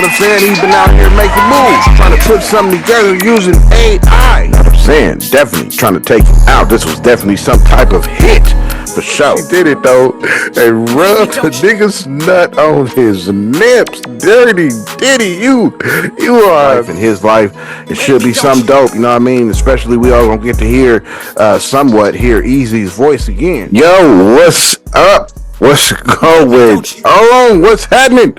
what I'm saying? He's been out here making moves, trying to put something together using AI. You know what I'm saying? Definitely trying to take him out. This was definitely some type of hit. For sure. He did it though and rubbed the nigga's nut on his nips. Dirty Diddy, you are in his life. It should be some dope, you know what I mean? Especially we all gonna get to hear Eazy's voice again. Yo, what's up? What's going on? What's happening?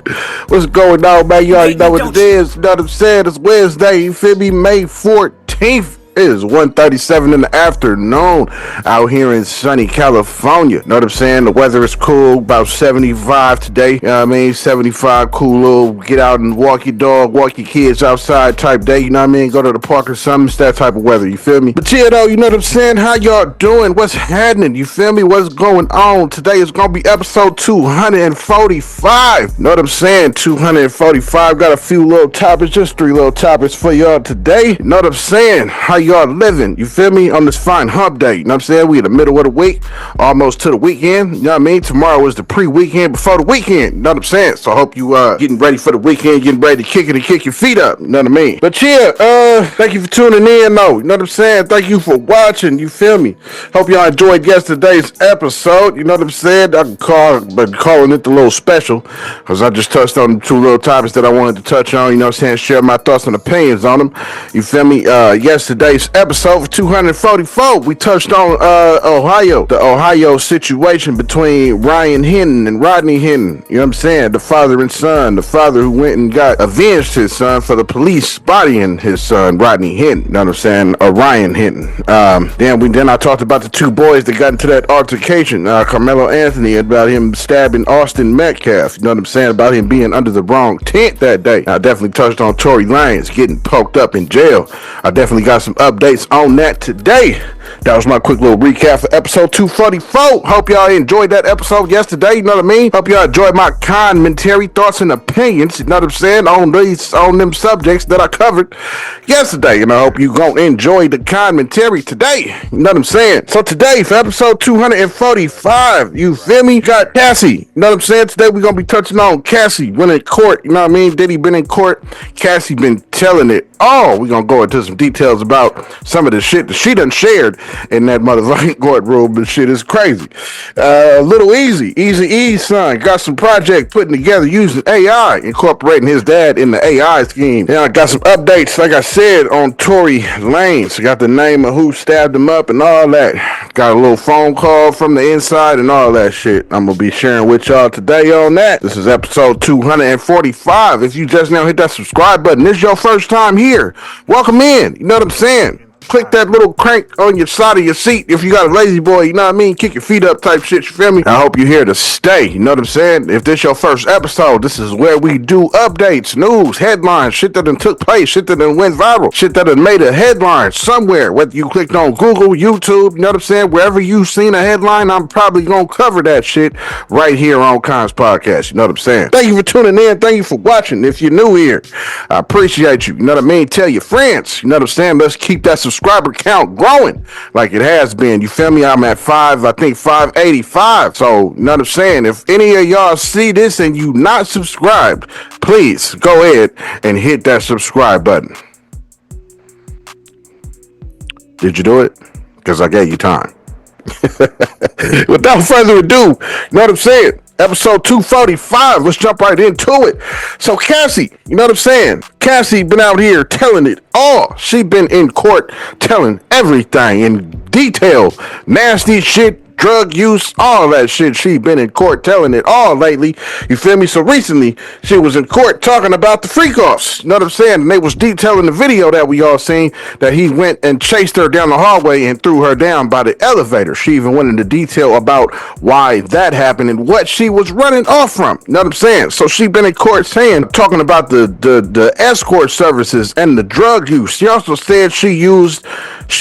What's going on, man? You already know what it is. You know what I'm saying? It's Wednesday, you feel me? May 14th. It is 1:37 in the afternoon out here in sunny California. Know what I'm saying? The weather is cool, about 75 today. You know what I mean? 75, cool little get out and walk your dog, walk your kids outside type day. You know what I mean? Go to the park or something. It's that type of weather. You feel me? But yeah, though, you know what I'm saying? How y'all doing? What's happening? You feel me? What's going on? Today is going to be episode 245. Know what I'm saying? 245. Got a few little topics, just 3 little topics for y'all today. Know what I'm saying? How y'all living, you feel me, on this fine hump day? You know what I'm saying? We in the middle of the week, almost to the weekend. You know what I mean? Tomorrow is the pre-weekend before the weekend. You know what I'm saying? So I hope you getting ready for the weekend, getting ready to kick it and kick your feet up. You know what I mean? But yeah, thank you for tuning in though. You know what I'm saying? Thank you for watching. You feel me? Hope y'all enjoyed yesterday's episode. You know what I'm saying? Been calling it the little special because I just touched on 2 little topics that I wanted to touch on. You know what I'm saying? Share my thoughts and opinions on them. You feel me? Yesterday's episode for 244, we touched on the Ohio situation between Ryan Hinton and Rodney Hinton. You know what I'm saying? The father and son, the father who went and got avenged his son for the police bodying his son, Rodney Hinton. You know what I'm saying? Ryan Hinton. Then I talked about the 2 boys that got into that altercation, Carmelo Anthony, about him stabbing Austin Metcalf. You know what I'm saying? About him being under the wrong tent that day. I definitely touched on Tory Lanez getting poked up in jail. I definitely got some updates on that today. That was my quick little recap for episode 244. Hope y'all enjoyed that episode yesterday. You know what I mean? Hope y'all enjoyed my commentary, thoughts, and opinions. You know what I'm saying? On them subjects that I covered yesterday. And I hope you gonna enjoy the commentary today. You know what I'm saying? So today, for episode 245, you feel me? Got Cassie. You know what I'm saying? Today we're gonna be touching on Cassie went in court. You know what I mean? Diddy been in court. Cassie been telling it all. We're gonna go into some details about some of the shit that she done shared in that motherfucking courtroom. The shit is crazy. Little Eazy's son got some project putting together using AI, incorporating his dad in the AI scheme. Yeah, I got some updates, like I said, on Tory Lanez. I got the name of who stabbed him up and all that. Got a little phone call from the inside and all that shit. I'm gonna be sharing with y'all today on that. This is episode 245. If you just now hit that subscribe button, this is your first time here, welcome in. You know what I'm saying? Click that little crank on your side of your seat if you got a lazy boy, you know what I mean? Kick your feet up type shit, you feel me? I hope you're here to stay, you know what I'm saying? If this your first episode, this is where we do updates, news, headlines, shit that done took place, shit that done went viral, shit that done made a headline somewhere, whether you clicked on Google, YouTube, you know what I'm saying? Wherever you seen a headline, I'm probably gonna cover that shit right here on Kons Podcast, you know what I'm saying? Thank you for tuning in, thank you for watching. If you're new here, I appreciate you, you know what I mean? Tell your friends, you know what I'm saying? Let's keep that subscriber count growing like it has been. You feel me? I'm at 585. So, you know what I'm saying? If any of y'all see this and you not subscribed, please go ahead and hit that subscribe button. Did you do it? Because I gave you time. Without further ado, you know what I'm saying? Episode 245, let's jump right into it. So Cassie, you know what I'm saying? Cassie been out here telling it all. She been in court telling everything in detail. Nasty shit, drug use, all that shit. She been in court telling it all lately. You feel me? So recently, she was in court talking about the freak-offs. You know what I'm saying? And they was detailing the video that we all seen, that he went and chased her down the hallway and threw her down by the elevator. She even went into detail about why that happened and what she was running off from. You know what I'm saying? So she been in court talking about the escort services and the drug use. She also said she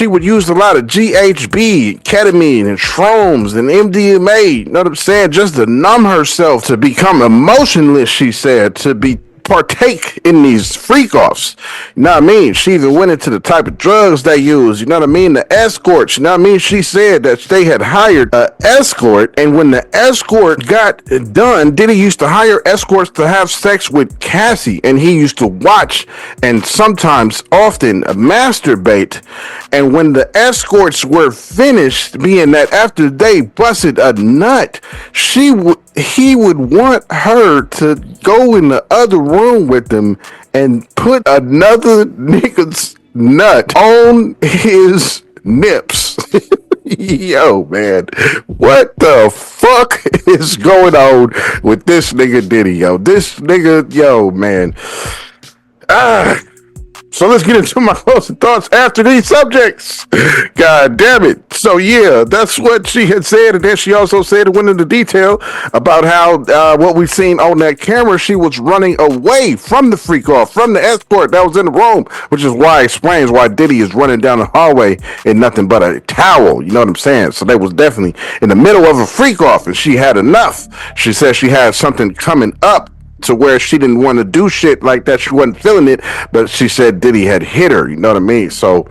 would use a lot of GHB, ketamine, and shrooms and MDMA, you know what I'm saying, just to numb herself, to become emotionless, she said, to be partake in these freak-offs. You know what I mean? She even went into the type of drugs they use. You know what I mean? The escorts. You know what I mean? She said that they had hired an escort, and when the escort got done, Diddy used to hire escorts to have sex with Cassie, and he used to watch and sometimes often masturbate. And when the escorts were finished, being that after they busted a nut, he would want her to go in the other room with him and put another nigga's nut on his nips. Yo, man, what the fuck is going on with this nigga Diddy, yo? This nigga, yo, man. So let's get into my closing thoughts after these subjects. God damn it. So yeah, that's what she had said. And then she also said, it went into detail about how what we've seen on that camera, she was running away from the freak off, from the escort that was in the room, which is why it explains why Diddy is running down the hallway in nothing but a towel. You know what I'm saying? So they was definitely in the middle of a freak off, and she had enough. She said she had something coming up to where she didn't want to do shit like that. She wasn't feeling it, but she said Diddy had hit her. You know what I mean? So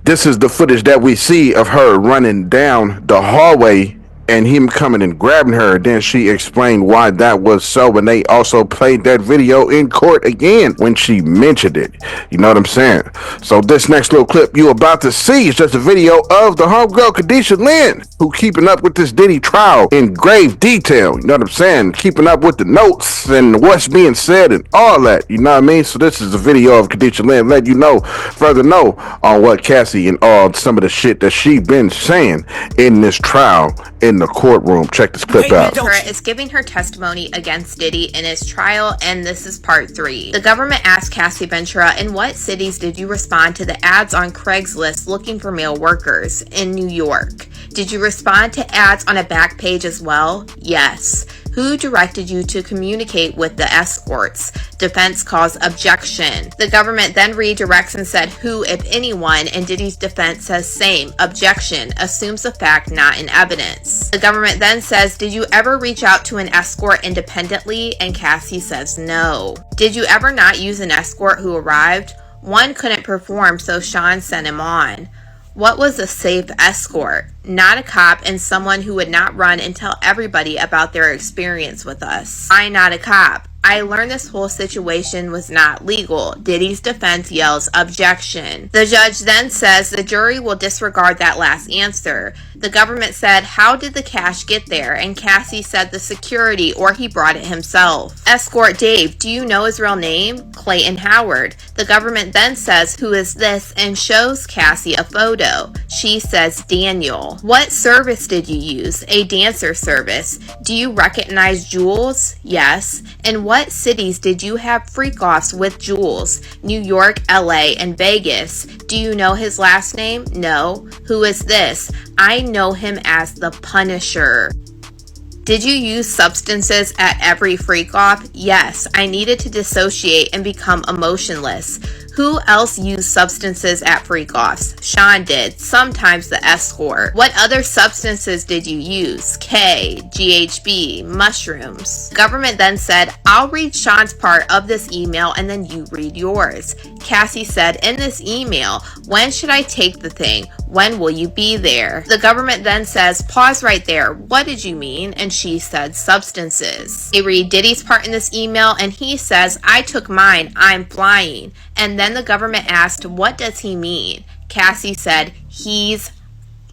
this is the footage that we see of her running down the hallway and him coming and grabbing her. Then she explained why that was so, and they also played that video in court again when she mentioned it. You know what I'm saying? So this next little clip you about to see is just a video of the homegirl Kadisha Lynn, who keeping up with this Diddy trial in grave detail. You know what I'm saying? Keeping up with the notes and what's being said and all that. You know what I mean? So this is a video of Kadisha Lynn letting you know, further know on what Cassie and all some of the shit that she been saying in this trial in the courtroom. Check this clip out. Is giving her testimony against Diddy in his trial, and this is part 3. The government asked Cassie Ventura, in what cities did you respond to the ads on Craigslist looking for male workers? In New York. Did you respond to ads on a back page as well? Yes. Who directed you to communicate with the escorts? Defense calls objection. The government then redirects and said who, if anyone, and Diddy's defense says same, objection, assumes the fact not in evidence. The government then says, did you ever reach out to an escort independently? And Cassie says no. Did you ever not use an escort who arrived? One couldn't perform, so Sean sent him on. What was a safe escort? Not a cop, and someone who would not run and tell everybody about their experience with us. I'm not a cop. I learned this whole situation was not legal. Diddy's defense yells objection. The judge then says the jury will disregard that last answer. The government said, how did the cash get there? And Cassie said the security, or he brought it himself. Escort Dave, do you know his real name? Clayton Howard. The government then says, who is this? And shows Cassie a photo. She says Daniel. What service did you use? A dancer service. Do you recognize Jules? Yes. And what cities did you have freak-offs with Jules? New York, LA, and Vegas. Do you know his last name? No. Who is this? I know him as the Punisher. Did you use substances at every freak-off? Yes, I needed to dissociate and become emotionless. Who else used substances at freak-offs? Sean did, sometimes the escort. What other substances did you use? K, GHB, mushrooms. Government then said, I'll read Sean's part of this email and then you read yours. Cassie said, in this email, when should I take the thing? When will you be there? The government then says, pause right there. What did you mean? And she said, substances. They read Diddy's part in this email and he says, I took mine, I'm flying. And then the government asked, what does he mean? Cassie said,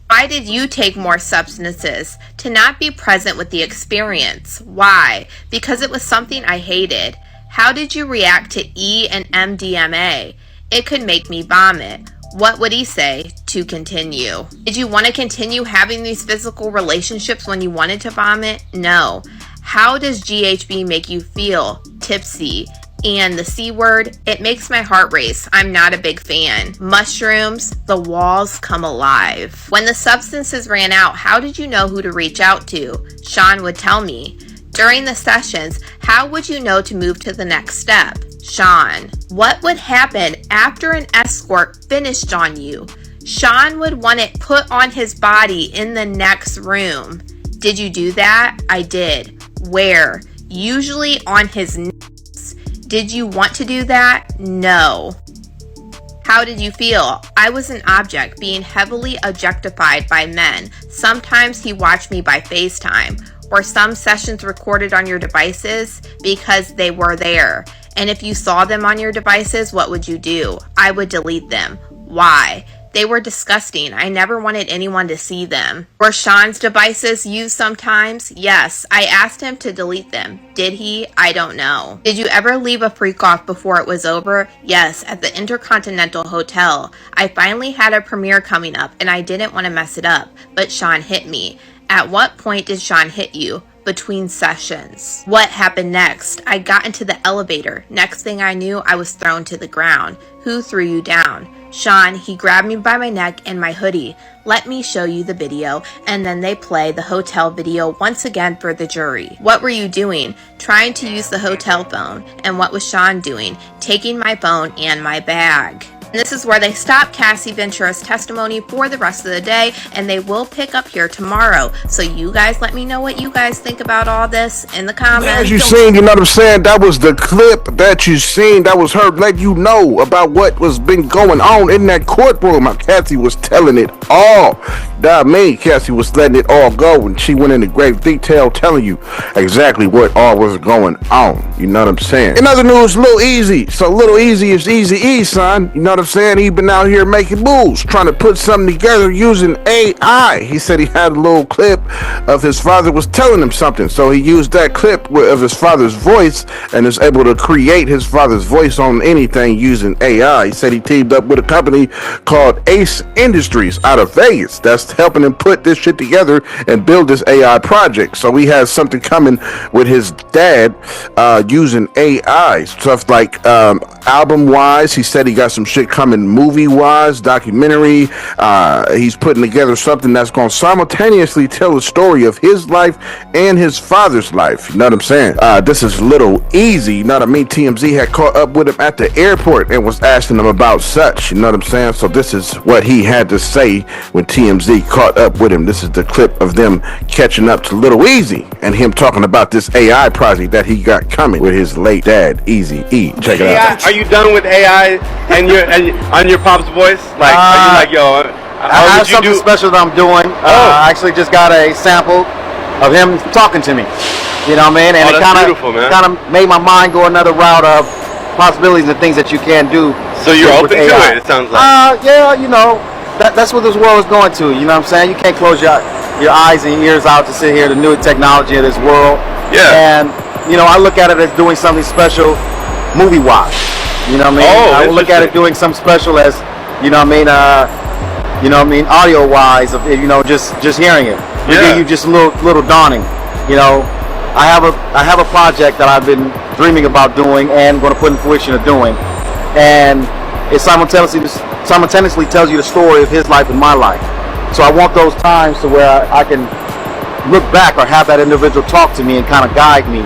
why did you take more substances? To not be present with the experience. Why? Because it was something I hated. How did you react to E and MDMA? It could make me vomit. What would he say? To continue. Did you want to continue having these physical relationships when you wanted to vomit? No. How does GHB make you feel? Tipsy. And the C word, it makes my heart race. I'm not a big fan. Mushrooms, the walls come alive. When the substances ran out, how did you know who to reach out to? Sean would tell me. During the sessions, how would you know to move to the next step? Sean. What would happen after an escort finished on you? Sean would want it put on his body in the next room. Did you do that? I did. Where? Usually on his knees. Did you want to do that? No. How did you feel? I was an object being heavily objectified by men. Sometimes he watched me by FaceTime, or some sessions recorded on your devices because they were there. And if you saw them on your devices, what would you do? I would delete them. Why? They were disgusting. I never wanted anyone to see them. Were Sean's devices used sometimes? Yes. I asked him to delete them. Did he? I don't know. Did you ever leave a freak off before it was over? Yes, at the Intercontinental Hotel. I finally had a premiere coming up and I didn't want to mess it up, but Sean hit me. At what point did Sean hit you? Between sessions. What happened next? I got into the elevator. Next thing I knew, I was thrown to the ground. Who threw you down? Sean. He grabbed me by my neck and my hoodie. Let me show you the video. And then they play the hotel video once again for the jury. What were you doing? Trying to use the hotel phone. And what was Sean doing? Taking my phone and my bag. And this is where they stop Cassie Ventura's testimony for the rest of the day, and they will pick up here tomorrow. So you guys let me know what you guys think about all this in the comments. As you seen, you know what I'm saying? That was the clip that you seen. That was her letting you know about what was been going on in that courtroom. How Cassie was telling it all. That mean Cassie was letting it all go, and she went into great detail telling you exactly what all was going on. You know what I'm saying? In other news, Lil Eazy. So Lil Eazy is Eazy-E, son. You know what I'm saying? He been out here making moves, trying to put something together using AI. He said he had a little clip of his father was telling him something, so he used that clip of his father's voice and is able to create his father's voice on anything using AI. He said he teamed up with a company called Ace Industries out of Vegas that's helping him put this shit together and build this AI project. So he has something coming with his dad using AI stuff like album wise. He said he got some shit coming movie wise, documentary. He's putting together something that's going to simultaneously tell the story of his life and his father's life. You know what I'm saying? This is Little Eazy. You know what I mean? TMZ had caught up with him at the airport and was asking him about such. You know what I'm saying? So this is what he had to say when TMZ caught up with him. This is the clip of them catching up to Little Eazy and him talking about this AI project that he got coming with his late dad, Eazy-E. Check it out. Are you done with AI and on your pop's voice? Like, are you like, yo? I have something special that I'm doing. I actually just got a sample of him talking to me. You know what I mean? And it kind of made my mind go another route of possibilities and things that you can do. So you're open to it, it sounds like. Yeah, you know, that's what this world is going to. You know what I'm saying? You can't close your eyes and your ears out to sit here, the new technology of this world. Yeah. And, you know, I look at it as doing something special movie-wise. You know what I mean? I will look at it doing something special as, you know what I mean, audio-wise, of, you know, just hearing it. Yeah. You just a little daunting. You know, I have a project that I've been dreaming about doing and going to put in fruition of doing, and it simultaneously tells you the story of his life and my life. So I want those times to where I can look back or have that individual talk to me and kind of guide me.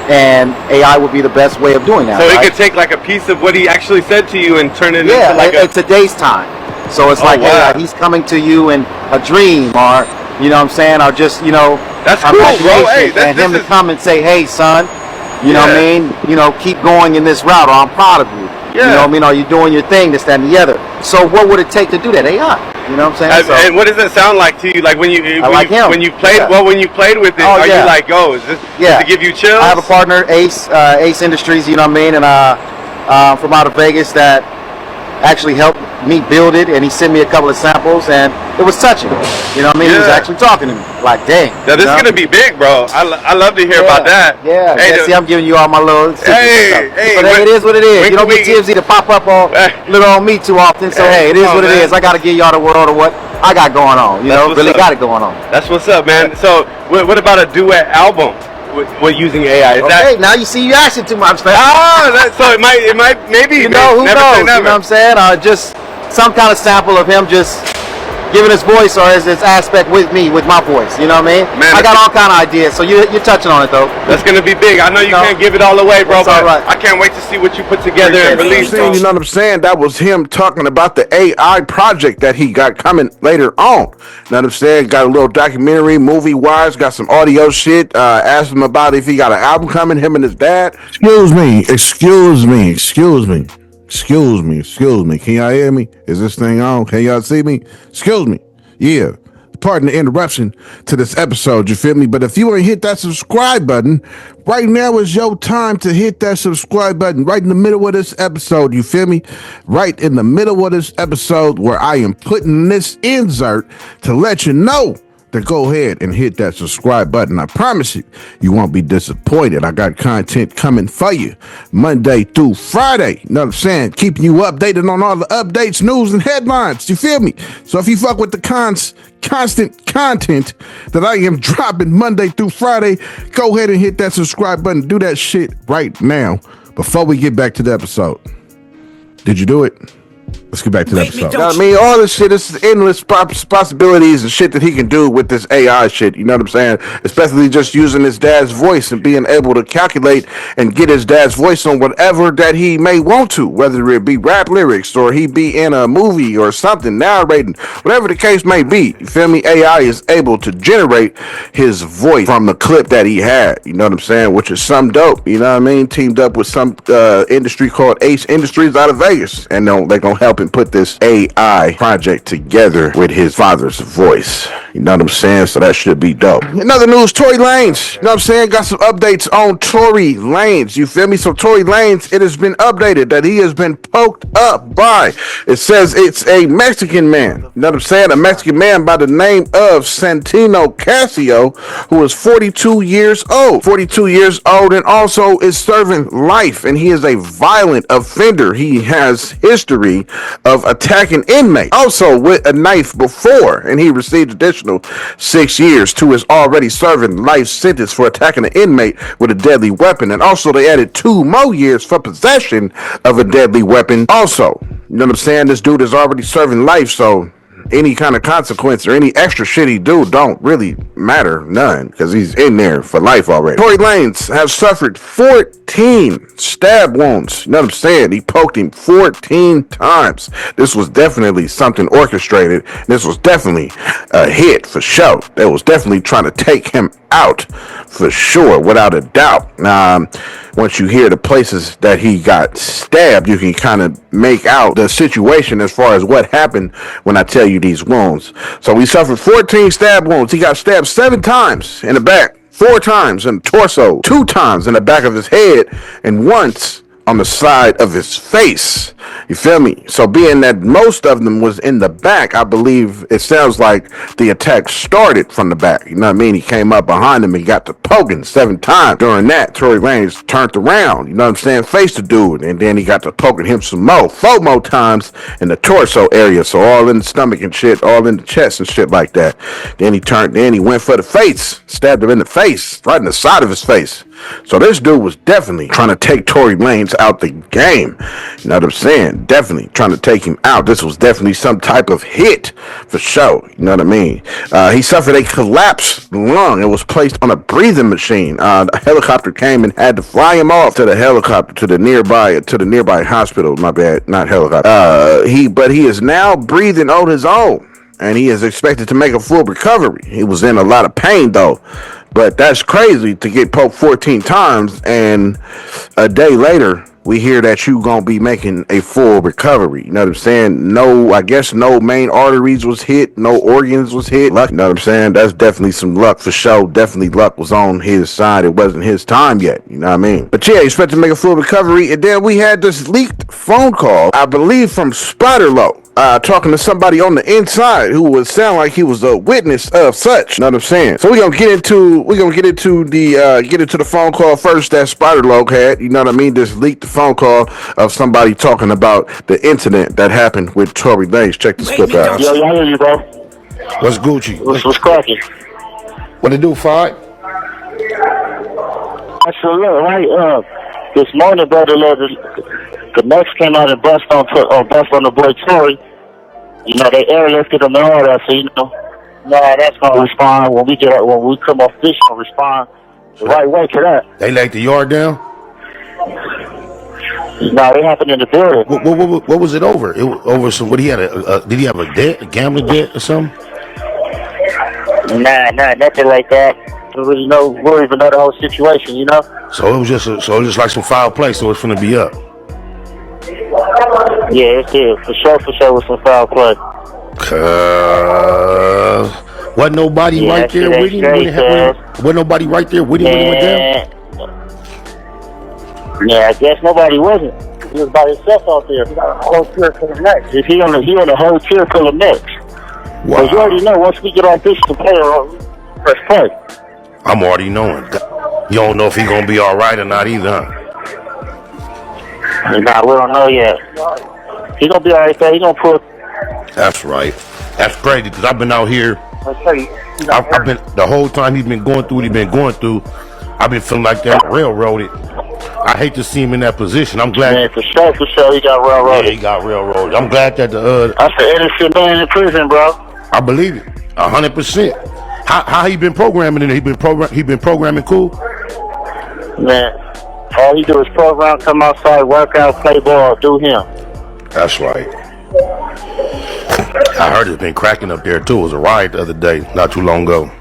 And AI would be the best way of doing that. So right? It could take like a piece of what he actually said to you and turn it into like today's time. So it's like, wow. Hey, he's coming to you in a dream, or you know what I'm saying, or just, you know, that's cool, bro. Hey, and him to come and say, hey, son, you know what I mean? You know, keep going in this route, or I'm proud of you. Yeah. You know what I mean? Are you doing your thing, this, that, and the other? So what would it take to do that? AI. You know what I'm saying? And what does it sound like to you? Like when you played when you played with it, are you like, oh, is this to give you chills? I have a partner, Ace Industries, you know what I mean, and from out of Vegas that actually helped me build it, and he sent me a couple of samples, and it was touching. You know what I mean? He was actually talking to me. Like, dang. Now this is gonna be big, bro. I love to hear about that. Yeah. Hey, see, I'm giving you all my little stuff. Hey, but it is what it is. You don't get TMZ to pop up on me too often. So hey, it is what it is. I gotta give y'all the world of what I got going on. You know, really got it going on. That's what's up, man. So what about a duet album? With using AI. Now you see, you asking too much. So it might, maybe. You know, who knows? You know what I'm saying? Just some kind of sample of him just giving his voice or his aspect with me, with my voice. You know what I mean? Man, I got all kind of ideas. So you're touching on it though. That's gonna be big. I know you can't give it all away, bro, but right. I can't wait to see what you put together and release. You know what I'm saying? That was him talking about the AI project that he got coming later on. You know what I'm saying? Got a little documentary, movie-wise, got some audio shit. Asked him about if he got an album coming, him and his dad. Excuse me. Can y'all hear me? Is this thing on? Can y'all see me? Excuse me. Yeah. Pardon the interruption to this episode, you feel me? But if you ain't hit that subscribe button, right now is your time to hit that subscribe button right in the middle of this episode, you feel me? Right in the middle of this episode where I am putting this insert to let you know to go ahead and hit that subscribe button. I promise you, you won't be disappointed. I got content coming for you Monday through Friday. You know what I'm saying? Keeping you updated on all the updates, news, and headlines. You feel me? So if you fuck with the constant content that I am dropping Monday through Friday, go ahead and hit that subscribe button. Do that shit right now before we get back to the episode. Did you do it? Let's get back to the episode. I mean, all this shit is endless possibilities and shit that he can do with this AI shit. You know what I'm saying? Especially just using his dad's voice and being able to calculate and get his dad's voice on whatever that he may want to, whether it be rap lyrics or he be in a movie or something, narrating, whatever the case may be. You feel me? AI is able to generate his voice from the clip that he had. You know what I'm saying? Which is some dope. You know what I mean? Teamed up with some industry called Ace Industries out of Vegas. And they're going to help him put this AI project together with his father's voice. You know what I'm saying? So that should be dope. In other news, Tory Lanez. You know what I'm saying? Got some updates on Tory Lanez. You feel me? So Tory Lanez, it has been updated that he has been poked up by, it says it's a Mexican man. You know what I'm saying? A Mexican man by the name of Santino Casio, who is 42 years old. 42 years old and also is serving life. And he is a violent offender. He has history of attacking inmates, also with a knife before, and he received additional 6 years to his already serving life sentence for attacking an inmate with a deadly weapon, and also they added 2 more years for possession of a deadly weapon also. You know what I'm saying? This dude is already serving life, so any kind of consequence or any extra shit he do don't really matter, none, because he's in there for life already. Tory Lanez has suffered 14 stab wounds. You know what I'm saying? He poked him 14 times. This was definitely something orchestrated. This was definitely a hit for sure. They was definitely trying to take him out for sure, without a doubt. Once you hear the places that he got stabbed, you can kind of make out the situation as far as what happened when I tell you these wounds. So he suffered 14 stab wounds. He got stabbed 7 times in the back, 4 times in the torso, 2 times in the back of his head, and once on the side of his face. You feel me? So being that most of them was in the back, I believe it sounds like the attack started from the back. You know what I mean? He came up behind him and got to poking 7 times. During that, Tory Lanez turned around, you know what I'm saying, faced the dude, and then he got to poking him some more, 4 more times in the torso area, so all in the stomach and shit, all in the chest and shit like that. Then he went for the face, stabbed him in the face, right in the side of his face. So this dude was definitely trying to take Tory Lanez out the game. You know what I'm saying? Definitely trying to take him out. This was definitely some type of hit for sure. You know what I mean? He suffered a collapsed lung and was placed on a breathing machine. A helicopter came and had to fly him off to the helicopter to the nearby hospital. My bad, not helicopter. But he is now breathing on his own, and he is expected to make a full recovery. He was in a lot of pain though. But that's crazy to get poked 14 times, and a day later, we hear that you gonna be making a full recovery. You know what I'm saying? I guess no main arteries was hit, no organs was hit. Luck, you know what I'm saying? That's definitely some luck for sure. Definitely luck was on his side. It wasn't his time yet. You know what I mean? But yeah, expect to make a full recovery. And then we had this leaked phone call, I believe from Spider-Lo. Talking to somebody on the inside who would sound like he was a witness of such. You know what I'm saying? So we're gonna get into the phone call first that Spider-Lo had. You know what I mean? This leaked phone call of somebody talking about the incident that happened with Tory Lanez. Check this clip out. Yo, I hear you, bro. What's Gucci? What's cracking? What it do, Fight? That's a look, right? This morning, brother, the Mex came out and bust on the boy Tory. You know, they airlifted them and all that, so you know, that's gonna respond when we come off fish, gonna respond the right way to that. They laid the yard down? No, it happened in the building. What was it over? It was over some. What he had? Did he have a debt, a gambling debt, or something? Nah, nothing like that. We don't even know the whole situation, you know. So it was just like some foul play. So it's gonna be up. Yeah, it did for sure with some foul play. Wasn't nobody right there with him when it happened? Wasn't nobody right there with him when he went down? Yeah, I guess nobody wasn't. He was by himself out there. He got a whole tier full of necks. He on a whole tier full of necks. Wow. But you already know once we get on fish to play, press play. I'm already knowing. You don't know if he's gonna be all right or not either, huh? Nah, we don't know yet. He gonna be all right though. He gonna pull. That's right. That's crazy because I've been out here. I've been the whole time he's been going through what he's been going through. I've been feeling like that railroaded. I hate to see him in that position. I'm glad. Man, for sure, he got railroaded. Yeah, he got railroaded. I'm glad that that's an innocent man in prison, bro. I believe it, 100%. How he been programming in there? He been programming cool. Man, all he do is program, come outside, work out, play ball, do him. That's right. I heard it's been cracking up there too. It was a riot the other day, not too long ago.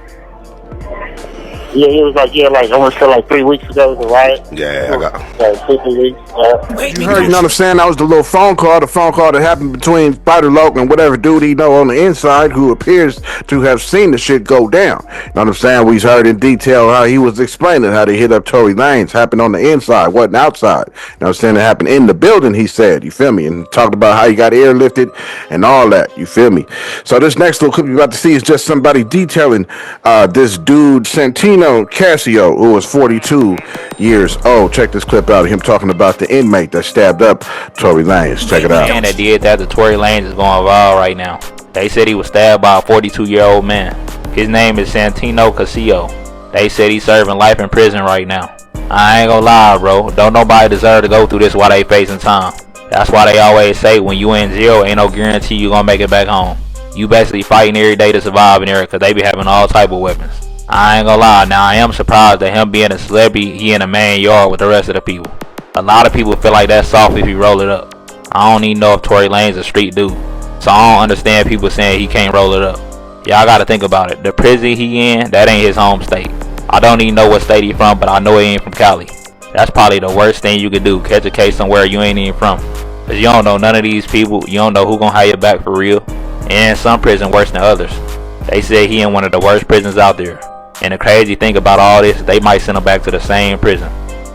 Yeah, it was like I want to say like 3 weeks ago, it was a riot. Yeah, I got. Like 50 weeks. You heard, you know what I'm saying? That was the little phone call that happened between Spider Loke and whatever dude he know on the inside who appears to have seen the shit go down. You know what I'm saying? We heard in detail how he was explaining how they hit up Tory Lanez. Happened on the inside, wasn't outside. You know what I'm saying? It happened in the building, he said. You feel me? And talked about how he got airlifted and all that. You feel me? So this next little clip you're about to see is just somebody detailing this dude, Santino Cassio, who was 42 years old. Check this clip out of him talking about the inmate that stabbed up Tory Lanez. Check it out. Man that did that to Tory Lanez is going viral right now. They said he was stabbed by a 42-year-old man. His name is Santino Cassio. They said he's serving life in prison right now. I ain't gonna lie, bro. Don't nobody deserve to go through this while they facing time. That's why they always say when you in jail, ain't no guarantee you gonna make it back home. You basically fighting every day to survive in there because they be having all type of weapons. I ain't gonna lie, now I am surprised that him being a celebrity, he in a main yard with the rest of the people. A lot of people feel like that's soft if you roll it up. I don't even know if Tory Lanez a street dude, so I don't understand people saying he can't roll it up. Y'all gotta think about it. The prison he in, that ain't his home state. I don't even know what state he from, but I know he ain't from Cali. That's probably the worst thing you could do, catch a case somewhere you ain't even from. Cause you don't know none of these people, you don't know who gonna have your back for real. And some prison worse than others. They say he in one of the worst prisons out there. And the crazy thing about all this, they might send him back to the same prison.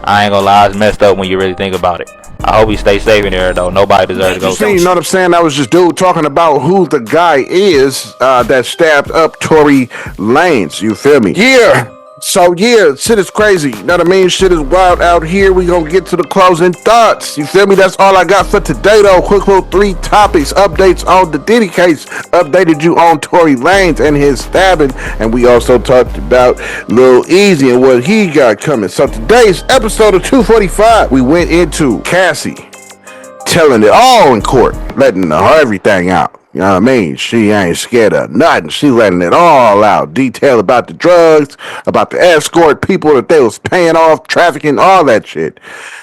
I ain't gonna lie, it's messed up when you really think about it. I hope he stays safe in there though. Nobody deserves to go through. You know what I'm saying? That was just dude talking about who the guy is that stabbed up Tory Lanez. You feel me? Yeah. So yeah, shit is crazy. You know what I mean? Shit is wild out here. We gonna get to the closing thoughts. You feel me? That's all I got for today though. Quick little 3 topics. Updates on the Diddy case. Updated you on Tory Lanez and his stabbing. And we also talked about Lil Eazy and what he got coming. So today's episode of 245, we went into Cassie telling it all in court, letting everything out. You know what I mean? She ain't scared of nothing. She letting it all out. Detail about the drugs, about the escort people that they was paying off, trafficking, all that shit.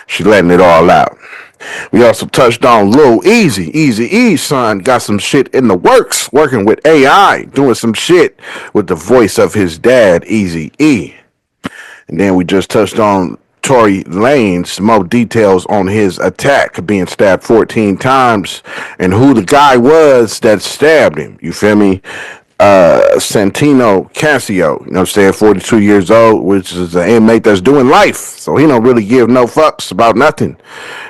She letting it all out. We also touched on Lil Eazy. Eazy-E's son got some shit in the works, working with AI, doing some shit with the voice of his dad, Eazy-E. And then we just touched on Tory Lanez, more details on his attack, being stabbed 14 times, and who the guy was that stabbed him. You feel me? Santino Cassio, you know what I'm saying, 42 years old, which is an inmate that's doing life. So he don't really give no fucks about nothing.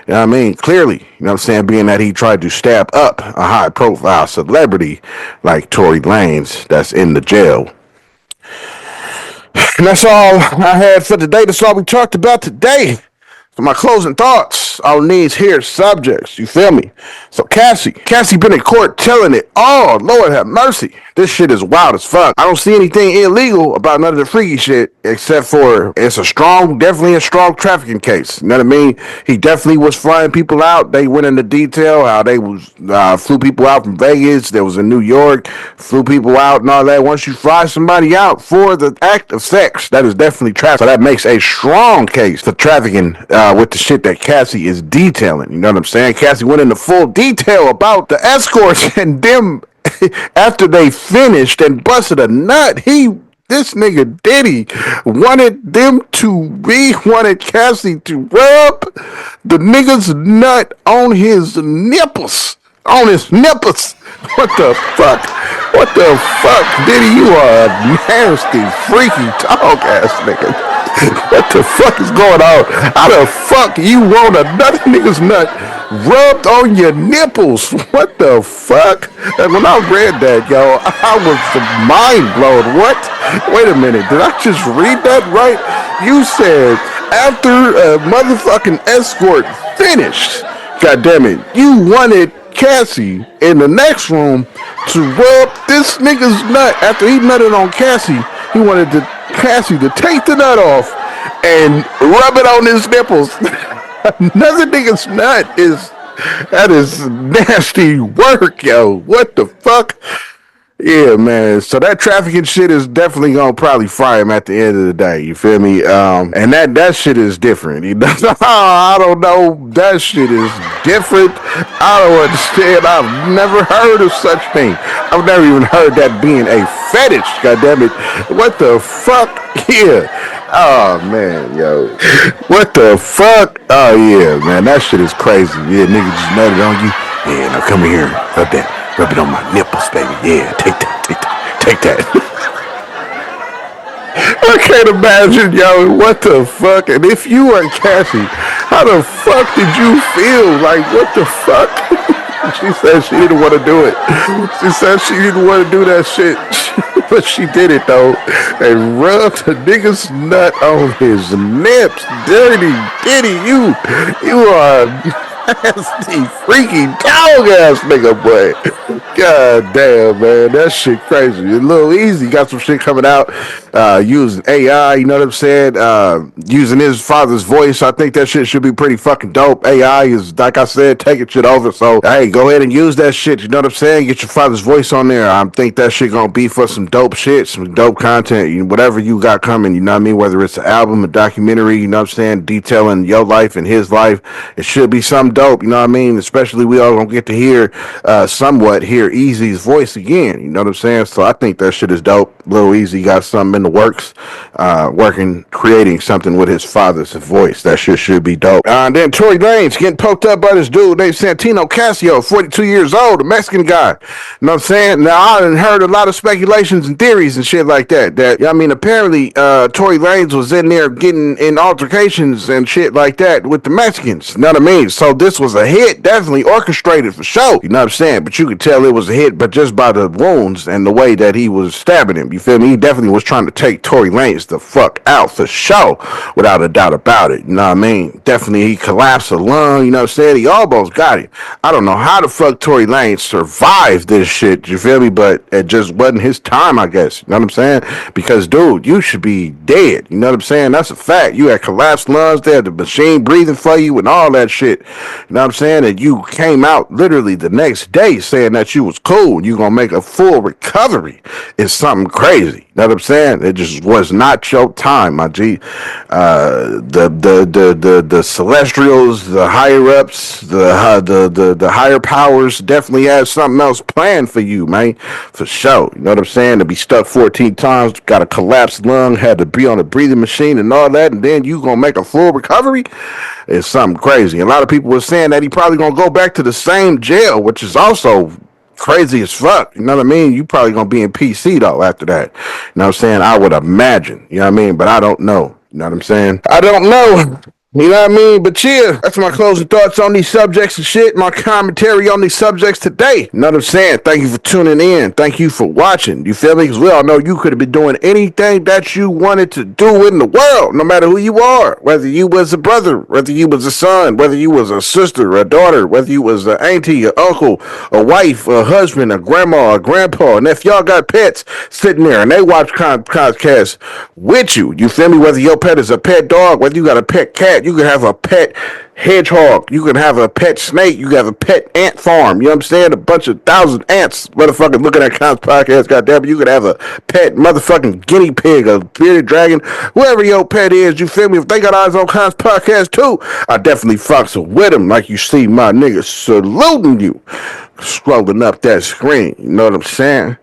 You know what I mean? Clearly, you know what I'm saying, being that he tried to stab up a high profile celebrity like Tory Lanez that's in the jail. And that's all I had for today. That's all we talked about today. So my closing thoughts on these here subjects, you feel me? So Cassie been in court telling it, oh, Lord have mercy. This shit is wild as fuck. I don't see anything illegal about none of the freaky shit except for it's definitely a strong trafficking case. You know what I mean? He definitely was flying people out. They went into detail how they was flew people out from Vegas. There was in New York, flew people out and all that. Once you fly somebody out for the act of sex, that is definitely trafficking. So that makes a strong case for trafficking with the shit that Cassie is detailing. You know what I'm saying? Cassie went into full detail about the escorts and them after they finished and busted a nut. This nigga Diddy wanted Cassie to rub the nigga's nut on his nipples. On his nipples. What the fuck? What the fuck, Diddy? You are a nasty, freaky, dog ass nigga. What the fuck is going on? How the fuck you want another nigga's nut rubbed on your nipples? What the fuck? And when I read that, yo, I was mind blown. What? Wait a minute. Did I just read that right? You said after a motherfucking escort finished, goddamn it, you wanted Cassie in the next room to rub this nigga's nut. After he nutted on Cassie, he wanted Cassie to take the nut off and rub it on his nipples. Another nigga's nut is nasty work, yo. What the fuck? Yeah, man. So that trafficking shit is definitely gonna probably fry him at the end of the day. You feel me? And that shit is different. I don't know. That shit is different. I don't understand. I've never heard of such thing. I've never even heard that being a fetish. God damn it! What the fuck? Yeah. Oh man, yo. What the fuck? Oh yeah, man. That shit is crazy. Yeah, nigga just nutted on you. Yeah, now come here. Rub that. Rub it on my nipples, baby. Yeah, take that. I can't imagine, yo. What the fuck? And if you were Cassie, how the fuck did you feel? Like, what the fuck? She said she didn't want to do it. She said she didn't want to do that shit. But she did it, though. And rubbed the nigga's nut on his lips. Dirty Diddy, you are nasty, freaky, dog ass nigga, boy. God damn, man. That shit crazy. A little Eazy got some shit coming out using AI, you know what I'm saying? Using his father's voice. I think that shit should be pretty fucking dope. AI is, like I said, taking shit over. So, hey, go ahead and use that shit. You know what I'm saying? Get your father's voice on there. I think that shit gonna be for some dope shit, some dope content, whatever you got coming, you know what I mean? Whether it's an album, a documentary, you know what I'm saying? Detailing your life and his life. It should be something dope, you know what I mean? Especially we all gonna get to hear somewhat hear Eazy's voice again, you know what I'm saying? So I think that shit is dope. Lil Eazy got something in the works, creating something with his father's voice. That shit should be dope. And then Tory Lanez getting poked up by this dude named Santino Casio, 42 years old, a Mexican guy. You know what I'm saying? Now I done heard a lot of speculations and theories and shit like that. I mean, apparently Tory Lanez was in there getting in altercations and shit like that with the Mexicans. You know what I mean? So this was a hit, definitely orchestrated for sure. You know what I'm saying? But you could tell it was a hit, but just by the wounds and the way that he was stabbing him. You feel me? He definitely was trying to take Tory Lanez the fuck out for sure, without a doubt about it. You know what I mean? Definitely he collapsed a lung, you know what I'm saying? He almost got it. I don't know how the fuck Tory Lanez survived this shit, you feel me? But it just wasn't his time, I guess. You know what I'm saying? Because, dude, you should be dead. You know what I'm saying? That's a fact. You had collapsed lungs, they had the machine breathing for you and all that shit. You know what I'm saying? And you came out literally the next day saying that you was cool. You gonna make a full recovery. It's something crazy. You know what I'm saying? It just was not your time, my G. The celestials, the higher ups, the higher powers definitely had something else planned for you, man. For sure. You know what I'm saying? To be stuck 14 times, got a collapsed lung, had to be on a breathing machine and all that, and then you gonna make a full recovery? It's something crazy. A lot of people were saying that he probably gonna go back to the same jail, which is also crazy as fuck. You know what I mean? You probably gonna be in PC though after that. You know what I'm saying? I would imagine. You know what I mean? But I don't know. You know what I'm saying? I don't know. You know what I mean? But yeah, that's my closing thoughts on these subjects and shit. My commentary on these subjects today. You know what I'm saying? Thank you for tuning in. Thank you for watching. You feel me? Because we all know you could have been doing anything that you wanted to do in the world, no matter who you are. Whether you was a brother, whether you was a son, whether you was a sister, a daughter, whether you was an auntie, an uncle, a wife, a husband, a grandma, a grandpa. And if y'all got pets sitting there and they watch podcasts with you, you feel me? Whether your pet is a pet dog, whether you got a pet cat, you can have a pet hedgehog, you can have a pet snake, you can have a pet ant farm, you know what I'm saying? A bunch of 1,000 ants, motherfucking looking at Kons podcast, goddamn it, you could have a pet motherfucking guinea pig, a bearded dragon, whoever your pet is, you feel me? If they got eyes on Kons podcast too, I definitely fucks with them, like you see my niggas saluting you, scrolling up that screen, you know what I'm saying?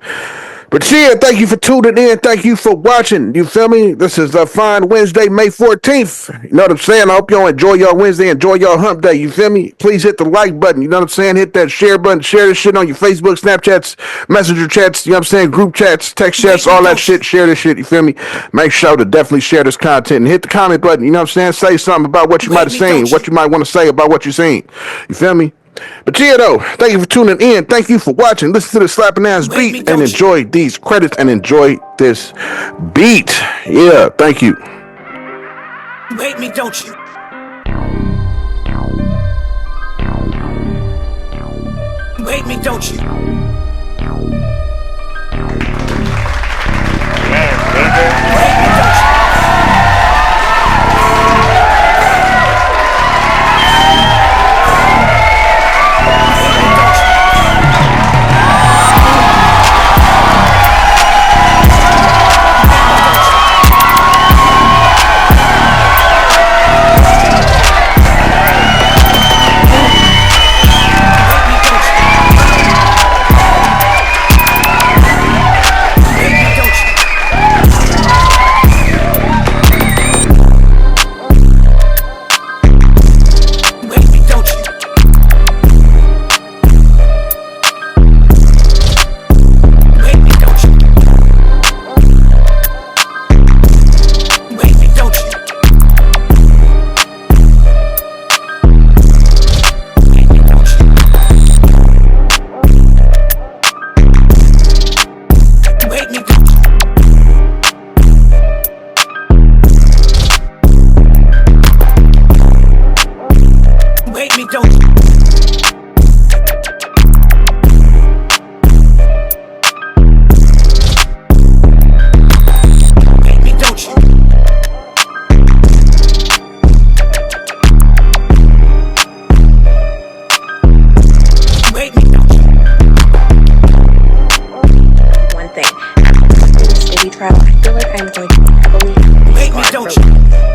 But yeah, thank you for tuning in. Thank you for watching. You feel me? This is a fine Wednesday, May 14th. You know what I'm saying? I hope y'all enjoy your Wednesday, enjoy your hump day. You feel me? Please hit the like button. You know what I'm saying? Hit that share button. Share this shit on your Facebook, Snapchats, Messenger chats. You know what I'm saying? Group chats, text chats, all that shit. Share this shit. You feel me? Make sure to definitely share this content and hit the comment button. You know what I'm saying? Say something about what you might have seen, what you might want to say about what you seen. You feel me? But yeah, though, thank you for tuning in. Thank you for watching. Listen to the slapping ass beat and enjoy these credits and enjoy this beat. Yeah, thank you. You hate me, don't you? You hate me, don't you?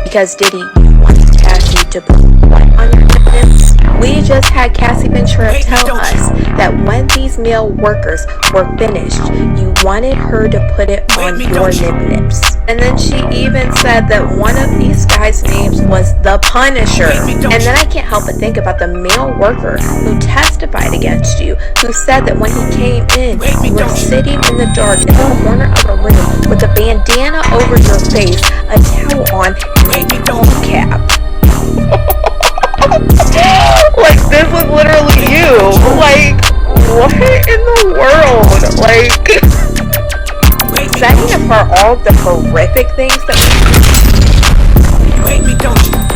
Because Diddy wanted Cassie to put what on your nips? We just had Cassie Ventura tell us that when these male workers were finished, you wanted her to put it on your nips. And then she even said that one of these guys' names was the Punisher. And then I can't help but think about the male worker who testified against you, who said that when he came in, you were sitting in the dark in the corner of a room with a bandana over your face, a towel on, and a ball cap. Like, this was literally you. Like, what in the world? Like, setting apart all the horrific things that we... You hate me, don't you?